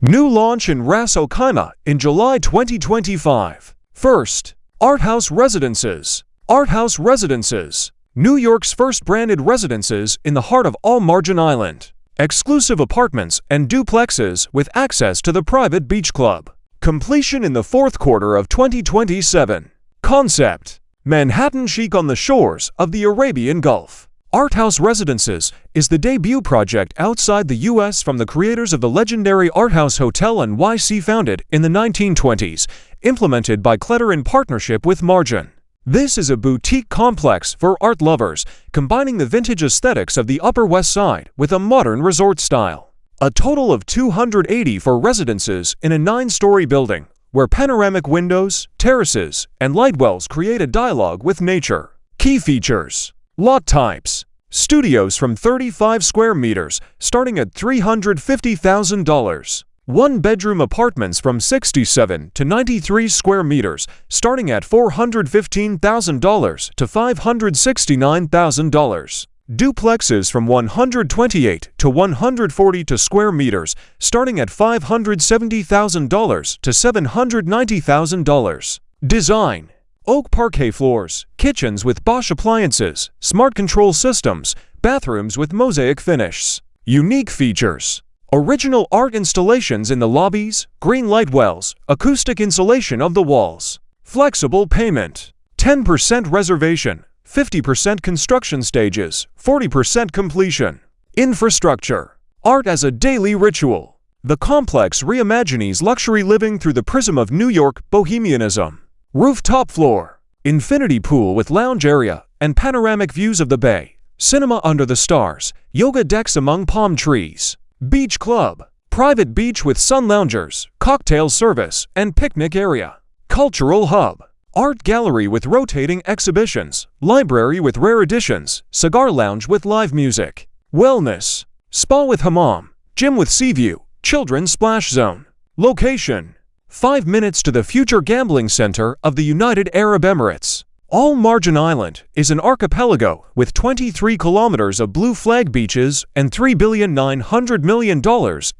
New launch in Ras Al Khaimah in July 2025. First, Arthouse Residences. Arthouse Residences, New York's first branded residences in the heart of Marjan Island. Exclusive apartments and duplexes with access to the private beach club. Completion in the fourth quarter of 2027. Concept: Manhattan chic on the shores of the Arabian Gulf. Arthouse Residences is the debut project outside the U.S. from the creators of the legendary Arthouse Hotel NYC, founded in the 1920s, implemented by Kletter in partnership with Marjan. This is a boutique complex for art lovers, combining the vintage aesthetics of the Upper West Side with a modern resort style. A total of 284 residences in a 9-story building, where panoramic windows, terraces, and lightwells create a dialogue with nature. Key features: lot types: studios from 35 square meters, starting at $350,000. One-bedroom apartments from 67 to 93 square meters, starting at $415,000 to $569,000. Duplexes from 128 to 142 square meters, starting at $570,000 to $790,000. Design: oak parquet floors, kitchens with Bosch appliances, smart control systems, bathrooms with mosaic finishes. Unique features: original art installations in the lobbies, green light wells, acoustic insulation of the walls. Flexible payment: 10% reservation, 50% construction stages, 40% completion. Infrastructure: art as a daily ritual. The complex reimagines luxury living through the prism of New York bohemianism. Rooftop floor: infinity pool with lounge area and panoramic views of the bay. Cinema under the stars, yoga decks among palm trees. Beach club: private beach with sun loungers, cocktail service, and picnic area. Cultural hub: art gallery with rotating exhibitions, library with rare editions, cigar lounge with live music. Wellness: spa with hammam, gym with sea view, children's splash zone. Location: 5 minutes to the future gambling center of the United Arab Emirates. Marjan Island is an archipelago with 23 kilometers of blue flag beaches and $3.9 billion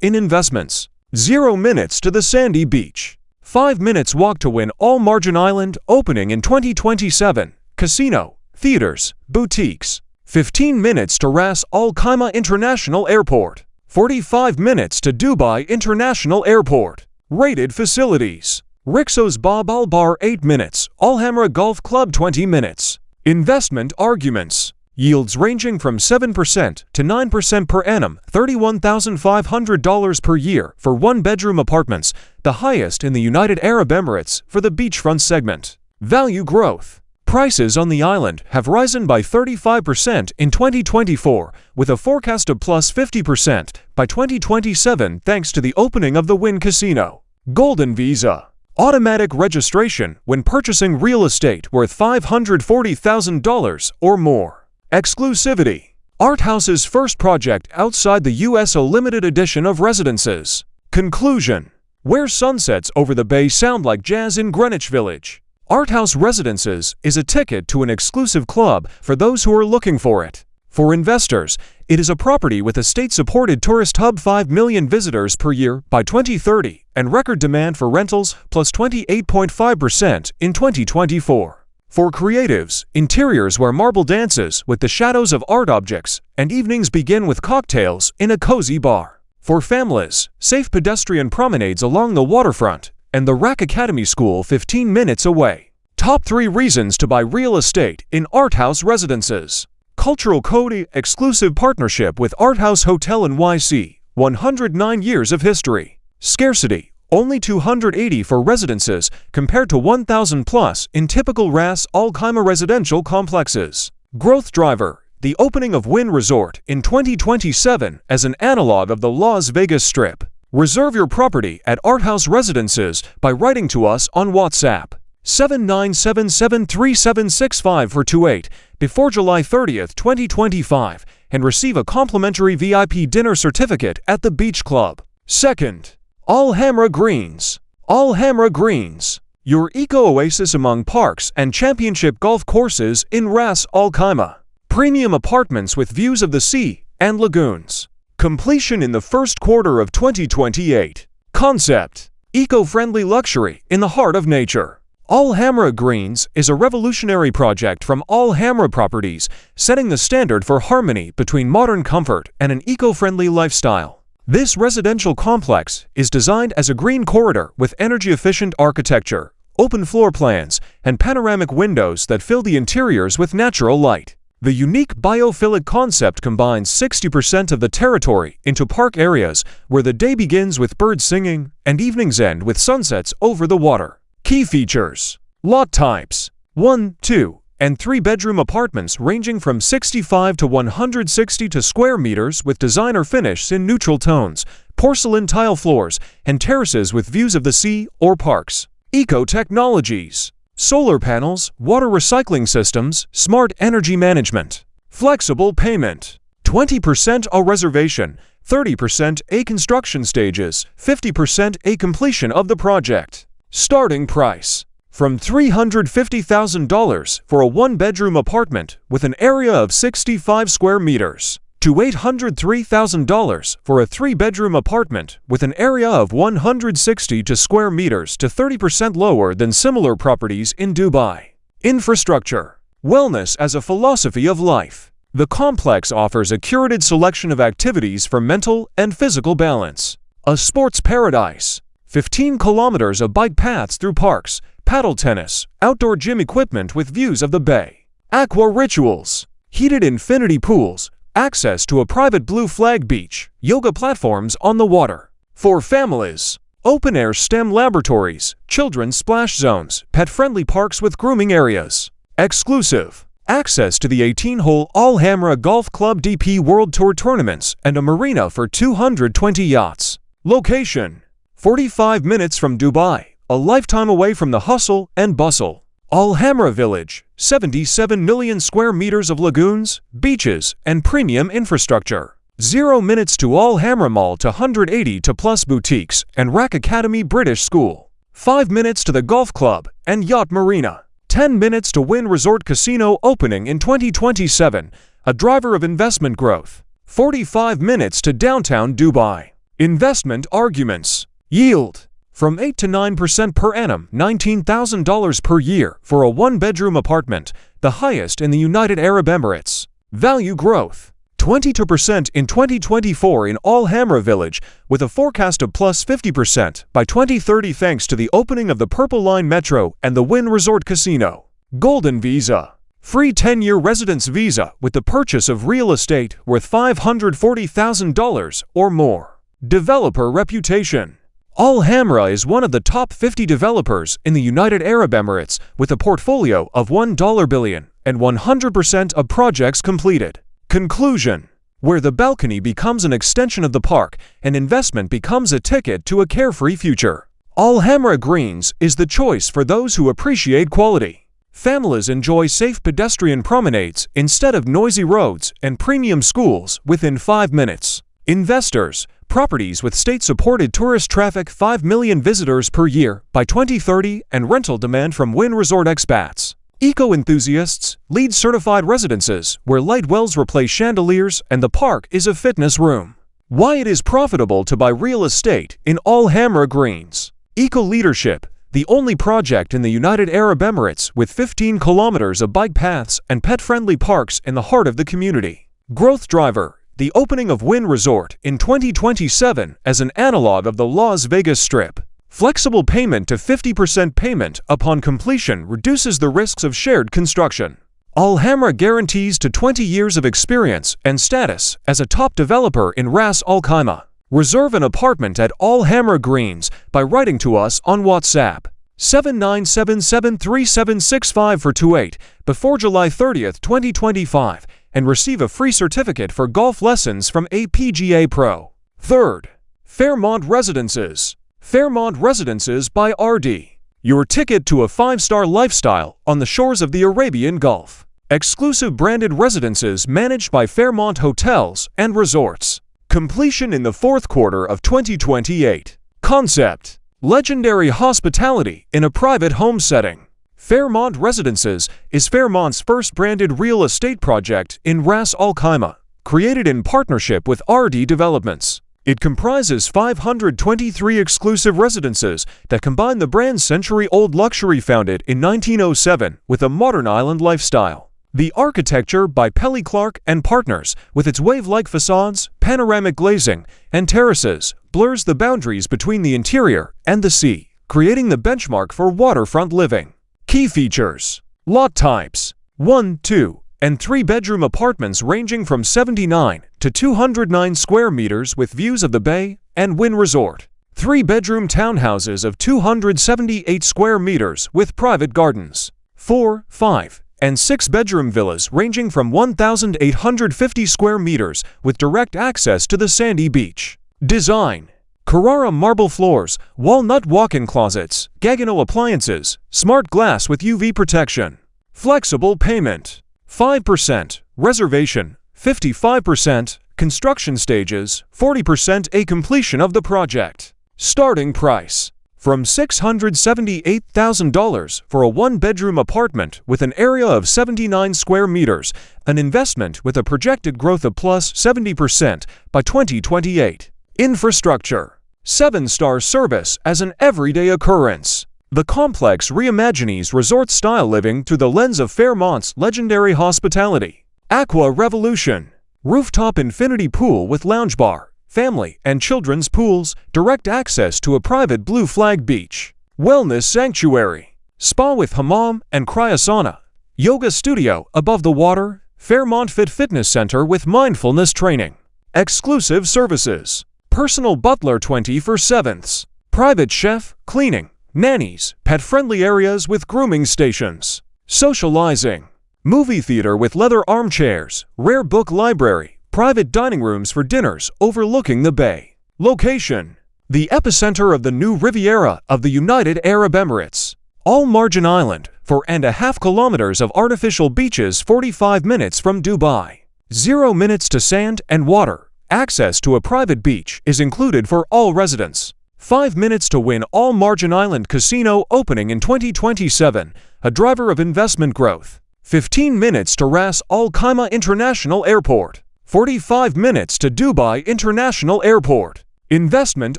in investments. 0 minutes to the sandy beach. 5 minutes walk to win Marjan Island, opening in 2027. Casino, theaters, boutiques. 15 minutes to Ras Al Khaimah International Airport. 45 minutes to Dubai International Airport. Rated facilities: Rixos Bab Al Bar 8 minutes, Hamra Golf Club 20 minutes. Investment arguments: yields ranging from 7% to 9% per annum, $31,500 per year for one-bedroom apartments, the highest in the United Arab Emirates for the beachfront segment. Value growth: prices on the island have risen by 35% in 2024, with a forecast of plus 50% by 2027 thanks to the opening of the Wynn Casino. Golden Visa: automatic registration when purchasing real estate worth $540,000 or more. Exclusivity: Arthouse's first project outside the U.S., a limited edition of residences. Conclusion: where sunsets over the bay sound like jazz in Greenwich Village. Arthouse Residences is a ticket to an exclusive club for those who are looking for it. For investors, it is a property with a state-supported tourist hub, 5 million visitors per year by 2030, and record demand for rentals plus 28.5% in 2024. For creatives, interiors where marble dances with the shadows of art objects, and evenings begin with cocktails in a cozy bar. For families, safe pedestrian promenades along the waterfront, and the RAC Academy School 15 minutes away. Top 3 reasons to buy real estate in Arthouse Residences. Cultural code: exclusive partnership with Arthouse Hotel NYC, 109 years of history. Scarcity: only 280 for residences compared to 1,000 plus in typical Ras Al Khaimah residential complexes. Growth driver: the opening of Wynn Resort in 2027 as an analog of the Las Vegas Strip. Reserve your property at Arthouse Residences by writing to us on WhatsApp 79773765 before July 30th, 2025, and receive a complimentary VIP dinner certificate at the Beach Club. Second, Hamra Greens. Hamra Greens, your eco-oasis among parks and championship golf courses in Ras Al Khaimah. Premium apartments with views of the sea and lagoons. Completion in the first quarter of 2028. Concept: eco-friendly luxury in the heart of nature. Al Hamra Greens is a revolutionary project from Al Hamra Properties, setting the standard for harmony between modern comfort and an eco-friendly lifestyle. This residential complex is designed as a green corridor with energy-efficient architecture, open floor plans, and panoramic windows that fill the interiors with natural light. The unique biophilic concept combines 60% of the territory into park areas where the day begins with birds singing and evenings end with sunsets over the water. Key features: lot types: 1, 2, and 3-bedroom apartments ranging from 65 to 160 square meters with designer finishes in neutral tones, porcelain tile floors, and terraces with views of the sea or parks. Eco-technologies: solar panels, water recycling systems, smart energy management. Flexible payment: 20% a reservation, 30% a construction stages, 50% a completion of the project. Starting price: from $350,000 for a 1-bedroom apartment with an area of 65 square meters to $803,000 for a 3-bedroom apartment with an area of 160 square meters to 30% lower than similar properties in Dubai. Infrastructure: wellness as a philosophy of life. The complex offers a curated selection of activities for mental and physical balance. A sports paradise: 15 kilometers of bike paths through parks, paddle tennis, outdoor gym equipment with views of the bay. Aqua rituals: heated infinity pools, access to a private blue flag beach, yoga platforms on the water. For families: open-air STEM laboratories, children's splash zones, pet-friendly parks with grooming areas. Exclusive: access to the 18-hole Al Hamra Golf Club DP World Tour tournaments and a marina for 220 yachts. Location: 45 minutes from Dubai, a lifetime away from the hustle and bustle. Al Hamra Village, 77 million square meters of lagoons, beaches, and premium infrastructure. 0 minutes to Al Hamra Mall to 180 plus boutiques and Rack Academy British School. 5 minutes to the golf club and yacht marina. 10 minutes to Wynn Resort Casino opening in 2027, a driver of investment growth. 45 minutes to downtown Dubai. Investment arguments: yield: from 8 to 9% per annum, $19,000 per year for a 1-bedroom apartment, the highest in the United Arab Emirates. Value growth: 22% in 2024 in Al Hamra Village, with a forecast of plus 50% by 2030 thanks to the opening of the Purple Line Metro and the Wynn Resort Casino. Golden Visa: free 10-year residence visa with the purchase of real estate worth $540,000 or more. Developer reputation: Al Hamra is one of the top 50 developers in the United Arab Emirates with a portfolio of $1 billion and 100% of projects completed. Conclusion: where the balcony becomes an extension of the park and investment becomes a ticket to a carefree future. Al Hamra Greens is the choice for those who appreciate quality. Families enjoy safe pedestrian promenades instead of noisy roads and premium schools within 5 minutes. Investors: properties with state-supported tourist traffic, 5 million visitors per year by 2030 and rental demand from Wynn Resort expats. Eco-enthusiasts: LEED certified residences where light wells replace chandeliers and the park is a fitness room. Why it is profitable to buy real estate in Al Hamra Greens. Eco-leadership: the only project in the United Arab Emirates with 15 kilometers of bike paths and pet-friendly parks in the heart of the community. Growth driver: the opening of Wynn Resort in 2027 as an analog of the Las Vegas Strip. Flexible payment to 50% payment upon completion reduces the risks of shared construction. Al Hamra guarantees to 20 years of experience and status as a top developer in Ras Al Khaimah. Reserve an apartment at Al Hamra Greens by writing to us on WhatsApp 79773765 for 28 before July 30th, 2025. And receive a free certificate for golf lessons from a PGA Pro. Third, Fairmont Residences. Fairmont Residences by RD. Your ticket to a 5-star lifestyle on the shores of the Arabian Gulf. Exclusive branded residences managed by Fairmont Hotels and Resorts. Completion in the 4th quarter of 2028. Concept: legendary hospitality in a private home setting. Fairmont Residences is Fairmont's first branded real estate project in Ras Al Khaimah, created in partnership with RD Developments. It comprises 523 exclusive residences that combine the brand's century-old luxury founded in 1907 with a modern island lifestyle. The architecture by Pelly Clark and Partners, with its wave-like facades, panoramic glazing, and terraces, blurs the boundaries between the interior and the sea, creating the benchmark for waterfront living. Key features: lot types: 1, 2, and 3-bedroom apartments ranging from 79 to 209 square meters with views of the bay and Wynn Resort. 3-bedroom townhouses of 278 square meters with private gardens. 4, 5, and 6-bedroom villas ranging from 1,850 square meters with direct access to the sandy beach. Design: Carrara marble floors, walnut walk-in closets, Gaggenau appliances, smart glass with UV protection. Flexible payment: 5% reservation, 55% construction stages, 40% a completion of the project. Starting price: from $678,000 for a 1-bedroom apartment with an area of 79 square meters, an investment with a projected growth of plus 70% by 2028. Infrastructure: 7-star service as an everyday occurrence. The complex reimagines resort-style living through the lens of Fairmont's legendary hospitality. Aqua Revolution: rooftop infinity pool with lounge bar, family and children's pools, direct access to a private Blue Flag beach. Wellness Sanctuary: spa with hammam and cryosauna, yoga studio above the water, Fairmont Fit Fitness Center with mindfulness training. Exclusive services: personal butler 24/7, private chef, cleaning, nannies, pet-friendly areas with grooming stations. Socializing: movie theater with leather armchairs, rare book library, private dining rooms for dinners overlooking the bay. Location: the epicenter of the new Riviera of the United Arab Emirates. All Marjan Island, 4.5 kilometers of artificial beaches 45 minutes from Dubai. 0 minutes to sand and water. Access to a private beach is included for all residents. 5 minutes to win all Marjan Island Casino opening in 2027, a driver of investment growth. 15 minutes to Ras Al Khaimah International Airport. 45 minutes to Dubai International Airport. Investment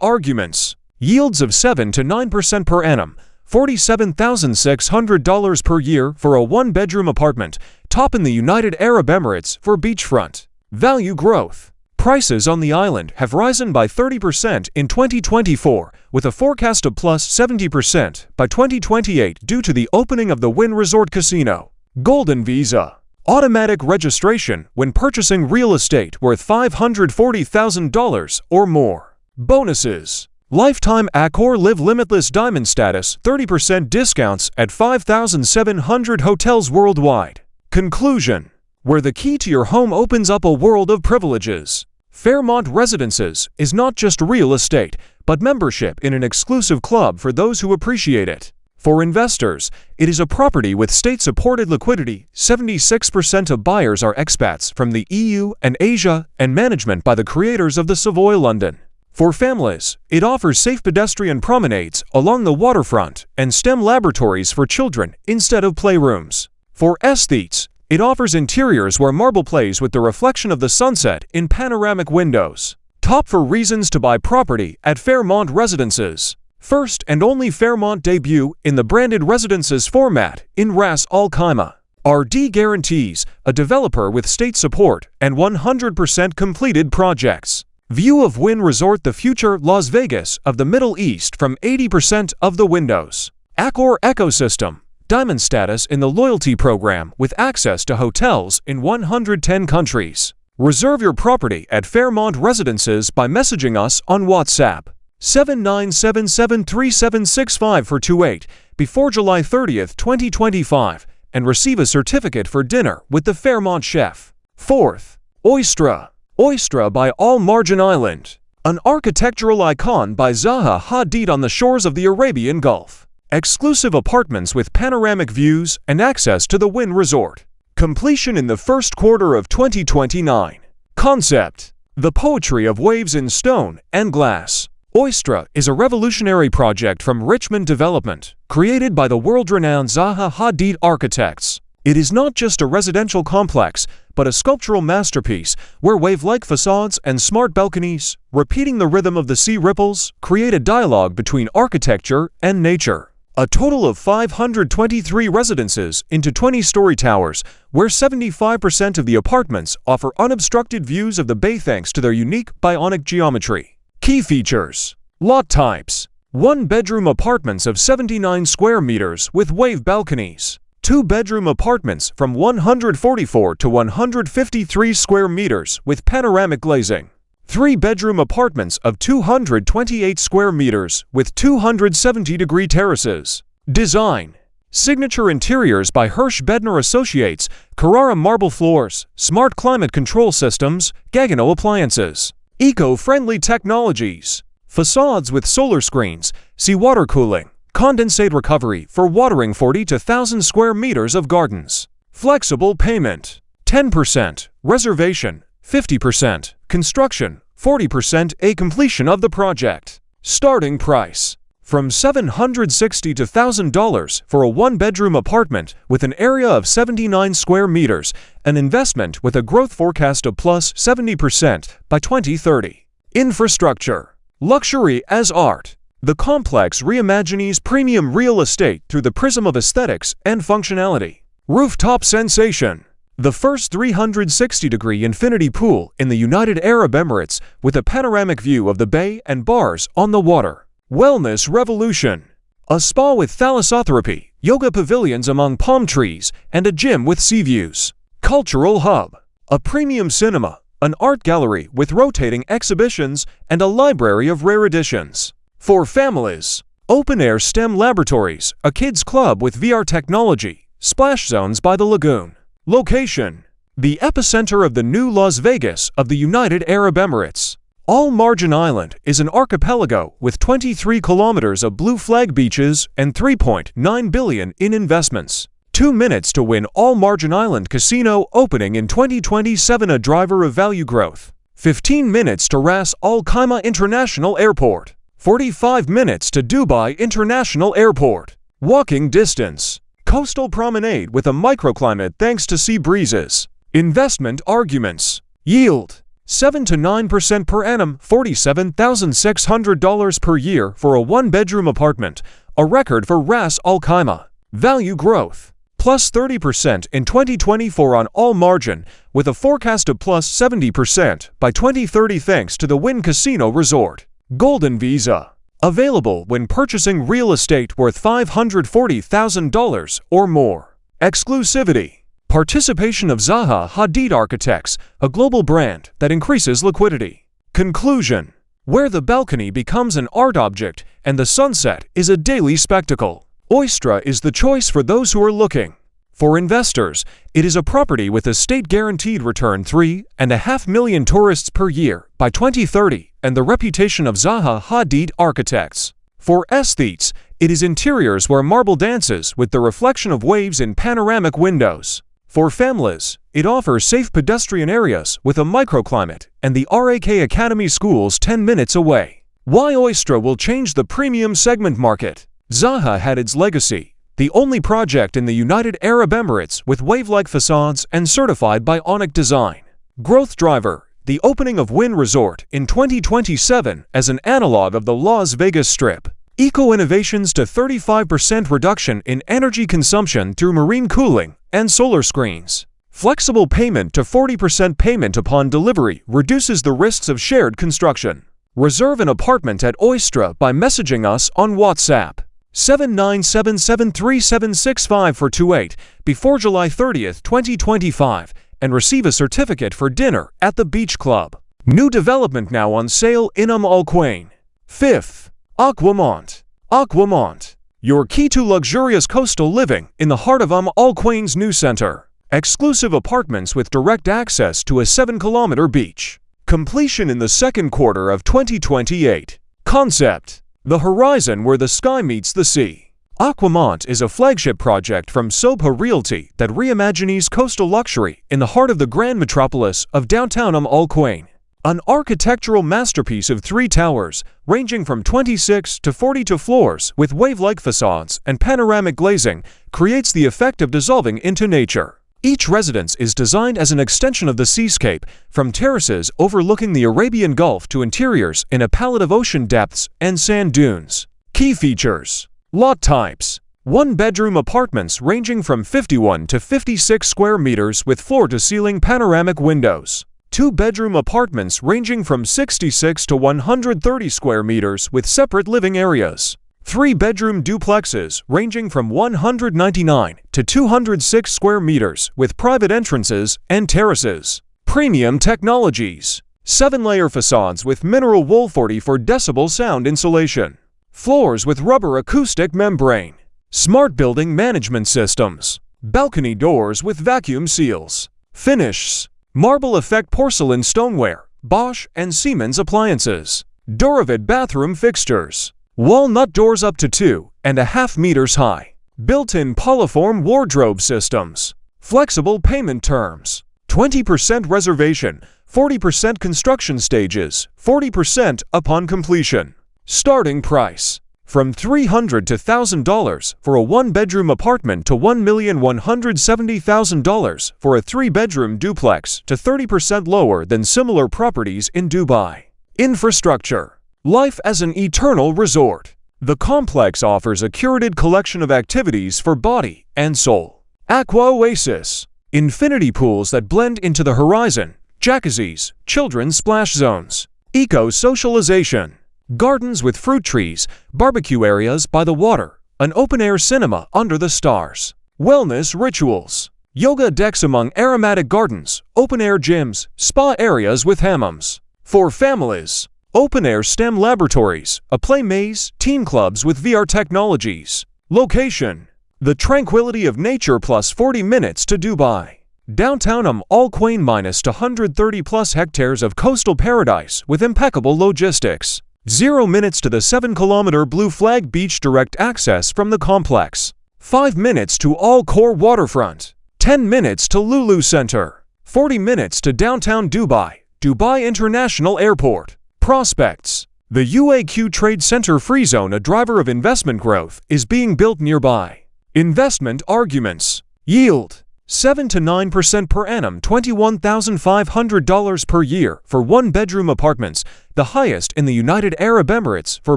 arguments: yields of 7 to 9% per annum, $47,600 per year for a 1-bedroom apartment, top in the United Arab Emirates for beachfront. Value growth: prices on the island have risen by 30% in 2024, with a forecast of plus 70% by 2028 due to the opening of the Wynn Resort Casino. Golden Visa: automatic registration when purchasing real estate worth $540,000 or more. Bonuses: lifetime Accor Live Limitless Diamond status, 30% discounts at 5,700 hotels worldwide. Conclusion: where the key to your home opens up a world of privileges. Fairmont Residences is not just real estate, but membership in an exclusive club for those who appreciate it. For investors, it is a property with state-supported liquidity. 76% of buyers are expats from the EU and Asia, and management by the creators of the Savoy London. For families, it offers safe pedestrian promenades along the waterfront and STEM laboratories for children instead of playrooms. For aesthetes, it offers interiors where marble plays with the reflection of the sunset in panoramic windows. Top for reasons to buy property at Fairmont Residences. First and only Fairmont debut in the branded residences format in Ras Al Khaimah. RD guarantees a developer with state support and 100% completed projects. View of Wynn Resort, the future Las Vegas of the Middle East from 80% of the windows. Accor ecosystem. Diamond status in the loyalty program with access to hotels in 110 countries. Reserve your property at Fairmont Residences by messaging us on WhatsApp 79773765 for 28 before July 30th, 2025 and receive a certificate for dinner with the Fairmont chef. Fourth, Oystra. Oystra by Al Marjan Island. An architectural icon by Zaha Hadid on the shores of the Arabian Gulf. Exclusive apartments with panoramic views and access to the Wynn Resort. Completion in the first quarter of 2029. Concept: the poetry of waves in stone and glass. Oystra is a revolutionary project from Richmond Development, created by the world-renowned Zaha Hadid architects. It is not just a residential complex, but a sculptural masterpiece where wave-like facades and smart balconies, repeating the rhythm of the sea ripples, create a dialogue between architecture and nature. A total of 523 residences into 20-story towers, where 75% of the apartments offer unobstructed views of the bay thanks to their unique bionic geometry. Key features: lot types: 1-bedroom apartments of 79 square meters with wave balconies. 2-bedroom apartments from 144 to 153 square meters with panoramic glazing. 3-bedroom apartments of 228 square meters with 270-degree terraces. Design: signature interiors by Hirsch Bedner Associates, Carrara marble floors, smart climate control systems, Gaggenau appliances. Eco-friendly technologies: facades with solar screens, seawater cooling, condensate recovery for watering 40 to 1,000 square meters of gardens. Flexible payment: 10% reservation, 50% construction, 40% a completion of the project. Starting price: from $760 to $1,000 for a 1-bedroom apartment with an area of 79 square meters, an investment with a growth forecast of plus 70% by 2030. Infrastructure: luxury as art. The complex reimagines premium real estate through the prism of aesthetics and functionality. Rooftop sensation: the first 360-degree infinity pool in the United Arab Emirates with a panoramic view of the bay and bars on the water. Wellness revolution: a spa with thalassotherapy, yoga pavilions among palm trees, and a gym with sea views. Cultural hub: a premium cinema, an art gallery with rotating exhibitions, and a library of rare editions. For families: open-air STEM laboratories, a kids club with VR technology, splash zones by the lagoon. Location: the epicenter of the new Las Vegas of the United Arab Emirates. All Marjan Island is an archipelago with 23 kilometers of blue flag beaches and $3.9 billion in investments. 2 minutes to win All Marjan Island Casino opening in 2027, a driver of value growth. 15 minutes to Ras Al Khaimah International Airport. 45 minutes to Dubai International Airport. Walking distance. Coastal promenade with a microclimate thanks to sea breezes. Investment arguments: yield: 7 to 9% per annum, $47,600 per year for a 1-bedroom apartment, a record for Ras Al Khaimah. Value growth: plus 30% in 2024 on all Marjan, with a forecast of plus 70% by 2030 thanks to the Wynn Casino Resort. Golden Visa: available when purchasing real estate worth $540,000 or more. Exclusivity: participation of Zaha Hadid Architects, a global brand that increases liquidity. Conclusion: where the balcony becomes an art object and the sunset is a daily spectacle, Oystra is the choice for those who are looking. For investors, it is a property with a state-guaranteed return 3.5 million tourists per year by 2030 and the reputation of Zaha Hadid Architects. For aesthetes, it is interiors where marble dances with the reflection of waves in panoramic windows. For families, it offers safe pedestrian areas with a microclimate and the RAK Academy schools 10 minutes away. Why Oystra will change the premium segment market? Zaha Hadid's legacy: the only project in the United Arab Emirates with wave-like facades and certified bionic design. Growth driver: the opening of Wynn Resort in 2027 as an analog of the Las Vegas Strip. Eco-innovations to 35% reduction in energy consumption through marine cooling and solar screens. Flexible payment to 40% payment upon delivery reduces the risks of shared construction. Reserve an apartment at Oystra by messaging us on WhatsApp 79773765 before July 30th, 2025 and receive a certificate for dinner at the Beach Club. New development now on sale in Al Quwain. 5th, Aquamont. Aquamont, your key to luxurious coastal living in the heart of Al Quwain's new center. Exclusive apartments with direct access to a 7-kilometer beach. Completion in the second quarter of 2028. Concept: the horizon where the sky meets the sea. Aquamont is a flagship project from Sopa Realty that reimagines coastal luxury in the heart of the grand metropolis of downtown Al Quwain. An architectural masterpiece of 3 towers, ranging from 26 to 42 floors with wave-like facades and panoramic glazing, creates the effect of dissolving into nature. Each residence is designed as an extension of the seascape, from terraces overlooking the Arabian Gulf to interiors in a palette of ocean depths and sand dunes. Key features. Lot types. 1-bedroom apartments ranging from 51 to 56 square meters with floor-to-ceiling panoramic windows. 2-bedroom apartments ranging from 66 to 130 square meters with separate living areas. 3-bedroom duplexes ranging from 199 to 206 square meters with private entrances and terraces. Premium technologies. 7-layer facades with mineral wool 44 decibel sound insulation. Floors with rubber acoustic membrane. Smart building management systems. Balcony doors with vacuum seals. Finishes. Marble effect porcelain stoneware, Bosch and Siemens appliances. Duravid bathroom fixtures. Walnut doors up to 2.5 meters high. Built-in Polyform wardrobe systems. Flexible payment terms. 20% reservation, 40% construction stages, 40% upon completion. Starting price. From $300 to $1,000 for a 1-bedroom apartment to $1,170,000 for a 3-bedroom duplex to 30% lower than similar properties in Dubai. Infrastructure. Life as an eternal resort. The complex offers a curated collection of activities for body and soul. Aqua Oasis. Infinity pools that blend into the horizon. Jacuzzis, children's splash zones. Eco-socialization. Gardens with fruit trees, barbecue areas by the water, an open-air cinema under the stars. Wellness rituals. Yoga decks among aromatic gardens, open-air gyms, spa areas with hammams. For families. Open-air STEM laboratories, a play maze, teen clubs with VR technologies. Location. The tranquility of nature plus 40 minutes to Dubai. Downtown Al Quwain minus 130+ hectares of coastal paradise with impeccable logistics. 0 minutes to the 7-kilometer Blue Flag Beach direct access from the complex. 5 minutes to Al Khor waterfront. 10 minutes to Lulu Center. 40 minutes to downtown Dubai, Dubai International Airport. Prospects. The UAQ Trade Center Free Zone, a driver of investment growth, is being built nearby. Investment arguments. Yield. 7 to 9% per annum, $21,500 per year for 1-bedroom apartments, the highest in the United Arab Emirates for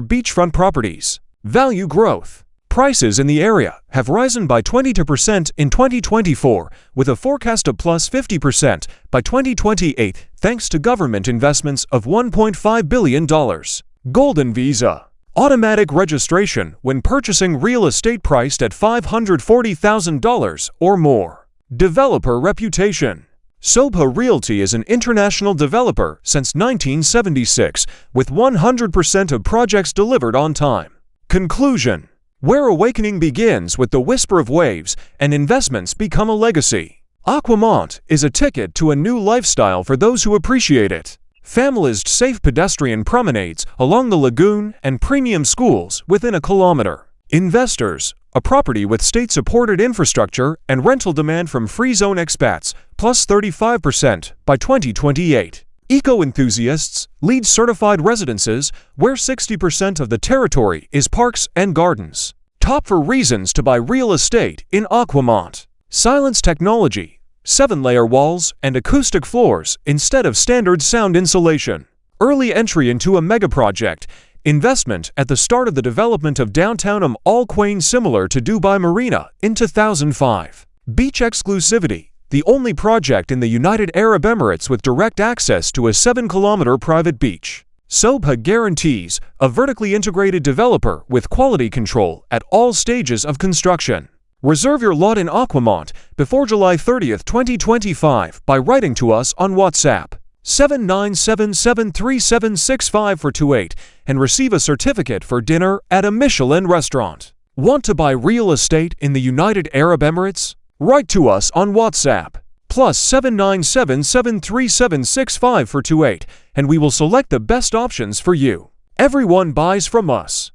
beachfront properties. Value growth. Prices in the area have risen by 22% in 2024, with a forecast of plus 50% by 2028 thanks to government investments of $1.5 billion. Golden Visa. Automatic registration when purchasing real estate priced at $540,000 or more. Developer reputation. Sobha Realty is an international developer since 1976, with 100% of projects delivered on time. Conclusion. Where awakening begins with the whisper of waves and investments become a legacy. Aquamont is a ticket to a new lifestyle for those who appreciate it. Families, safe pedestrian promenades along the lagoon and premium schools within a kilometer. Investors, a property with state-supported infrastructure and rental demand from free zone expats, plus 35% by 2028. Eco-enthusiasts, LEED certified residences where 60% of the territory is parks and gardens. Top for reasons to buy real estate in Aquamont. Silence technology, 7-layer walls and acoustic floors instead of standard sound insulation. Early entry into a megaproject. Investment at the start of the development of downtown Al Quwain similar to Dubai Marina in 2005. Beach exclusivity, the only project in the United Arab Emirates with direct access to a 7-kilometer private beach. Sobha guarantees a vertically integrated developer with quality control at all stages of construction. Reserve your lot in Aquamont before July 30, 2025 by writing to us on WhatsApp 79773765 and receive a certificate for dinner at a Michelin restaurant. Want to buy real estate in the United Arab Emirates? Write to us on WhatsApp plus 79773765 and we will select the best options for you. Everyone buys from us.